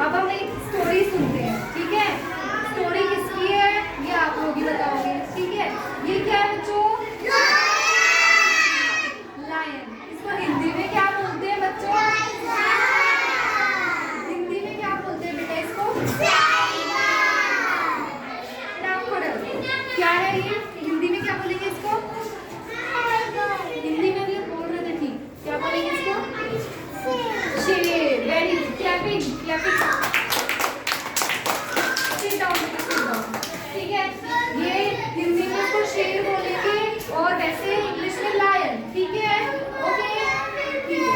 अब हम एक स्टोरी सुनते हैं, ठीक है। स्टोरी किसकी है ये आप लोग ही बताओगे, ठीक है। ये क्या है बच्चों? लायन। इसको हिंदी में क्या बोलते हैं बच्चों? हिंदी में क्या बोलते हैं बेटा इसको? क्या है ये? हिंदी में क्या बोलेंगे इसको? हिंदी में भी बोल रहे थे, ठीक। क्या बोलेंगे इसको? शेर। Very good. Clapping clapping. Sit down sit down, ठीक है। ये हिंदी में इसको शेर बोलेंगे और वैसे इंग्लिश में लायन, ठीक है। ओके ठीक है।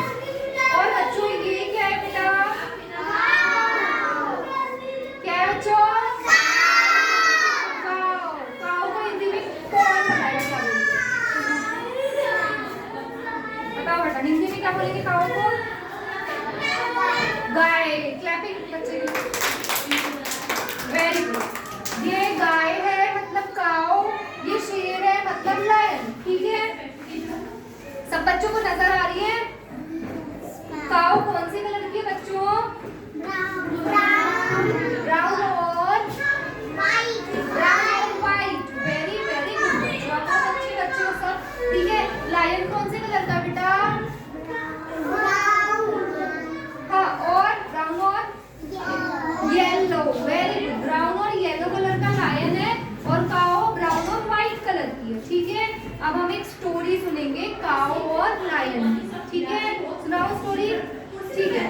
और बच्चों ये क्या है बेटा? क्या है बच्चों? काऊ को हिंदी में कौन बताएगा? बताओ बेटा, हिंदी में क्या बोलेंगे काऊ को? गाय। क्लैपिंग बच्चे। Very good. ये गाय है मतलब काऊ, ये शेर है मतलब लायन, ठीक है। सब बच्चों को नजर आ रही है? काऊ कौन सी कलर की है बच्चों? ब्राउन और वाइट। वेरी वेरी गुड बच्चों, बहुत अच्छे बच्चे हो सब, ठीक है। लायन कौन से कलर का बेटा? हाँ, और ब्राउन और येलो। Very good. ब्राउन और येलो कलर का लायन है और काऊ ब्राउन और व्हाइट कलर की है, ठीक है। अब हम एक स्टोरी सुनेंगे काऊ और लायन की, ठीक है। सुनाओ स्टोरी, ठीक है।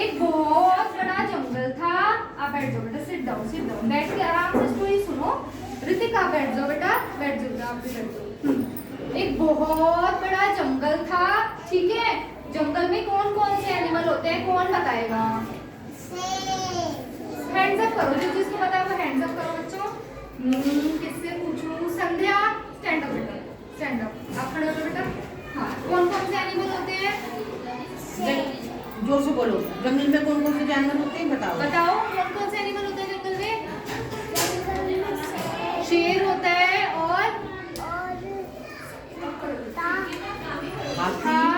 एक बहुत बड़ा जंगल था। आप बैठ जाओ बेटा, सिट डाउन, बैठ के आराम से स्टोरी सुनो। ऋतिक आप बैठ जाओ बेटा, बैठ जाओ, आप भी बैठ जाओ। एक बहुत बड़ा जंगल था, ठीक है। जंगल में कौन कौन से एनिमल होते हैं, कौन बताएगा? हैंड्स अप करो, जो जिसको पता है वो हैंड्स अप करो बच्चों। किससे पूछूं? संध्या स्टैंड अप बेटा, स्टैंड अप। आप खड़े हो जाओ बेटा। हाँ, कौन कौन से एनिमल होते हैं? जोर से बोलो। जंगल में कौन कौन से जानवर होते हैं बताओ। बताओ कौन कौन से एनिमल होते हैं जंगल में? शेर होता है और हाँ,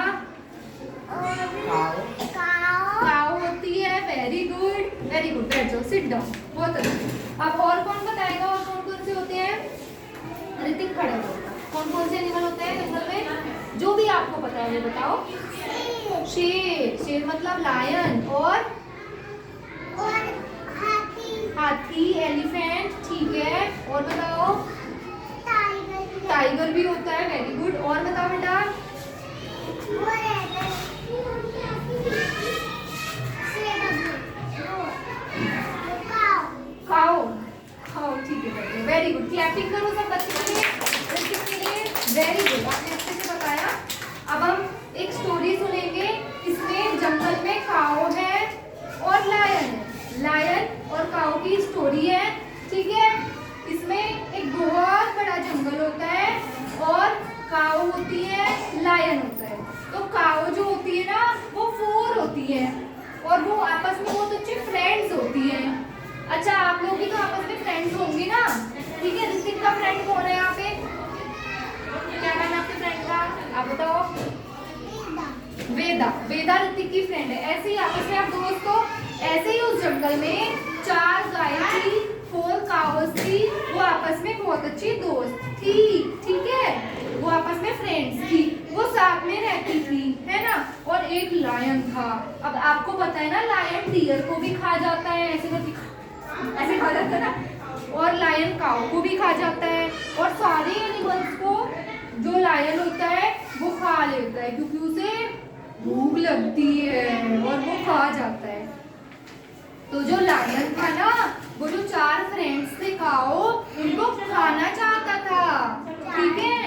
काऊ होती है। Very good very good. बैठ जाओ, सिट डाउन, बहुत अच्छा। अब और कौन बताएगा और कौन कौन से होते हैं? ऋतिक खड़े हो। कौन कौन से एनिमल होते हैं जंगल में? जो भी आपको पता है वो बताओ। शेर। शेर मतलब लायन और हाथी एलिफेंट, ठीक है। और बताओ? टाइगर भी होता है। Very good. और बताओ बेटा? काऊ। काऊ, ठीक है। Very good. क्लैपिंग करो सब बच्चों के लिए। वेरी गुड, आपने अच्छे से बताया। अब हम एक स्टोरी सुनेंगे। इसमें जंगल में काऊ है और लायन है। लायन और काऊ की स्टोरी है, ठीक है। इसमें एक बहुत बड़ा जंगल होता है और काऊ होती है, लायन होता है। तो काऊ जो होती है ना वो 4 होती है और वो आपस में बहुत अच्छी फ्रेंड्स होती है। अच्छा, आप लोग भी तो आपस में फ्रेंड्स होंगे ना, ठीक है। ऋतिक का फ्रेंड कौन है यहाँ पे? क्या नाम है आपके फ्रेंड का? आप बताओ। वेदा। वेदा ऋतिक की फ्रेंड है। ऐसे ही आपस में आप दोस्त हो। ऐसे ही उस जंगल में 4 गाय थी, 4 काउस थी। वो आपस में बहुत अच्छी दोस्त थी, ठीक है। वो आपस में फ्रेंड्स थी, वो साथ में रहती थी, है ना। और एक लायन था। अब आपको पता है ना, लायन डियर को भी खा जाता है, ऐसे खा जाता है ना। और लायन काऊ को भी खा जाता है और सारे एनिमल्स को जो लायन होता है वो खा लेता है, क्योंकि उसे भूख लगती है और वो खा जाता है। तो जो लायन था ना, वो जो 4 फ्रेंड्स थे काऊ, उनको खाना चाहता था, ठीक है।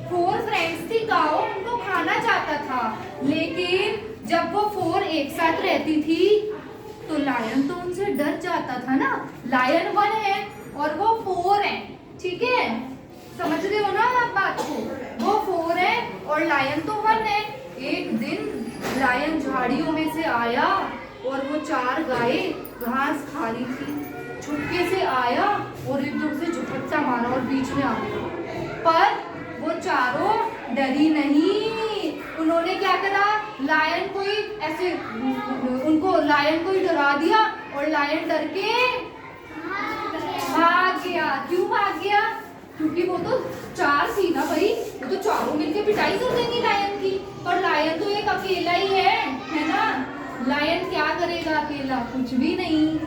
4 फ्रेंड्स थी काऊ, उनको खाना चाहता था। लेकिन जब वो 4 एक साथ रहती थी तो लायन तो उनसे डर जाता था ना। लायन 1 है और वो 4 है, ठीक है। समझ रहे हो ना आप बात को? वो 4 है और लायन तो 1 है। एक दिन लायन झाड़ियों में से आया और वो 4 गाय घास खा रही थी। छुपके से आया और एकदम से झपट्टा मारा और बीच में आ गया। पर वो चारों डरी नहीं। उन्होंने क्या करा, लायन को ही ऐसे उनको लायन को ही डरा दिया और लायन डर के भाग गया। क्यों भाग गया? क्योंकि वो तो 4 थी ना भाई, वो तो चारों मिलके पिटाई कर देंगी लायन की, पर लायन तो एक अकेला ही है ना। लायन क्या करेगा अकेला? कुछ भी नहीं।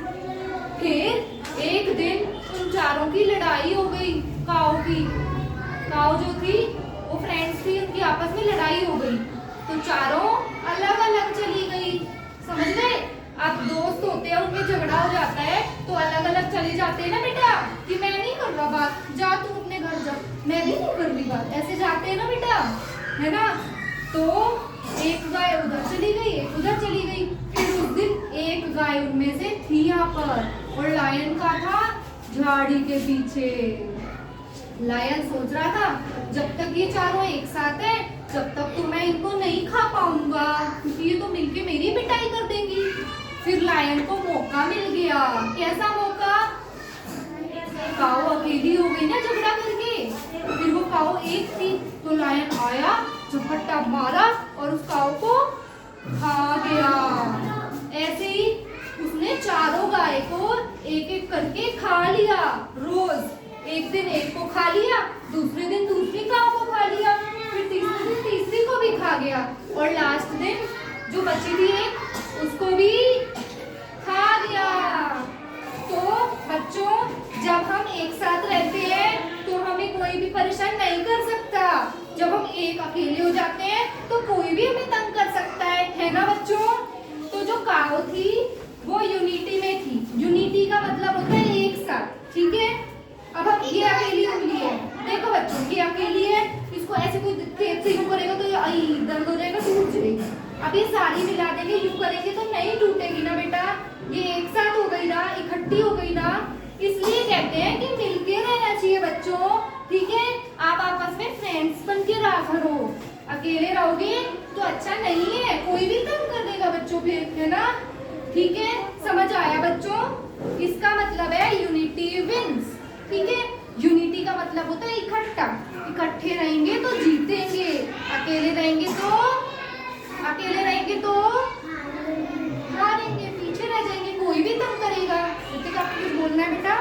फिर एक दिन उन चारों की लड़ाई हो गई। काऊ की, काऊ जो थी वो फ्रेंड्स थी, उनकी आपस में लड़ाई हो गई, तो चारों अलग अलग चली गई। समझ गए? अब दोस्त होते हैं, उनमें झगड़ा हो जाता है तो अलग अलग चले जाते हैं ना बेटा, कि मैं नहीं कर रहा बात, जा तू अपने घर जा, मैं भी नहीं कर रही बात, ऐसे जाते हैं ना बेटा, है ना। तो एक गाय उधर चली गई, एक उधर चली गई। फिर उस दिन एक गाय उनमें से थी यहाँ पर, और लायन का था झाड़ी के पीछे। लायन सोच रहा था जब तक ये चारों एक साथ हैं जब तक तो मैं इनको नहीं खा पाऊंगा, क्योंकि ये तो मिलके मेरी पिटाई कर देंगी। फिर लायन को मौका मिल गया। कैसा मौका? काऊ अकेली हो गई ना झगड़ा करके, फिर वो काऊ एक थी, तो लायन आया, झपट्टा मारा और उस काऊ को खा गया। ऐसे ही उसने चारों गाय को एक एक करके खा लिया। रोज एक दिन एक को खा लिया, दूसरे दिन दूसरी काऊ को खा लिया, फिर तीसरे दिन तीसरी को भी खा गया, और लास्ट दिन जो बची थी एक, उसको भी खा दिया। तो बच्चों, जब हम एक साथ रहते हैं तो हमें कोई भी परेशान नहीं कर सकता। जब हम एक अकेले हो जाते हैं तो कोई भी हमें तंग कर सकता है ना बच्चों। तो जो काऊ थी वो यूनिटी में थी। यूनिटी का मतलब होता है एक साथ, ठीक है। अब हम ये अकेली उंगली है, देखो बच्चों ये अकेली है, इसको ऐसे कोई तेज से यूं करेगा तो ये आई दर्द हो जाएगा, टूट जाएगी। अब ये सारी मिला देंगे, यूं करेंगे तो नहीं टूटेगी ना बेटा, ये एक साथ हो गई ना, इकट्ठी हो गई ना। इसलिए कहते हैं कि मिलके रहना चाहिए बच्चों, ठीक है। आप आपस में फ्रेंड्स बन के रहा करो, अकेले रहोगे तो अच्छा नहीं है, कोई भी तंग कर देगा बच्चों पे, है ना, ठीक है। समझ आया बच्चों? इसका मतलब है यूनिटी विंस, ठीक है। यूनिटी का मतलब होता है इकट्ठा, इकट्ठे रहेंगे तो जीतेंगे, अकेले रहेंगे तो हारेंगे, पीछे रह जाएंगे, कोई भी तंग करेगा। ऋतिक आपको कुछ बोलना है बेटा?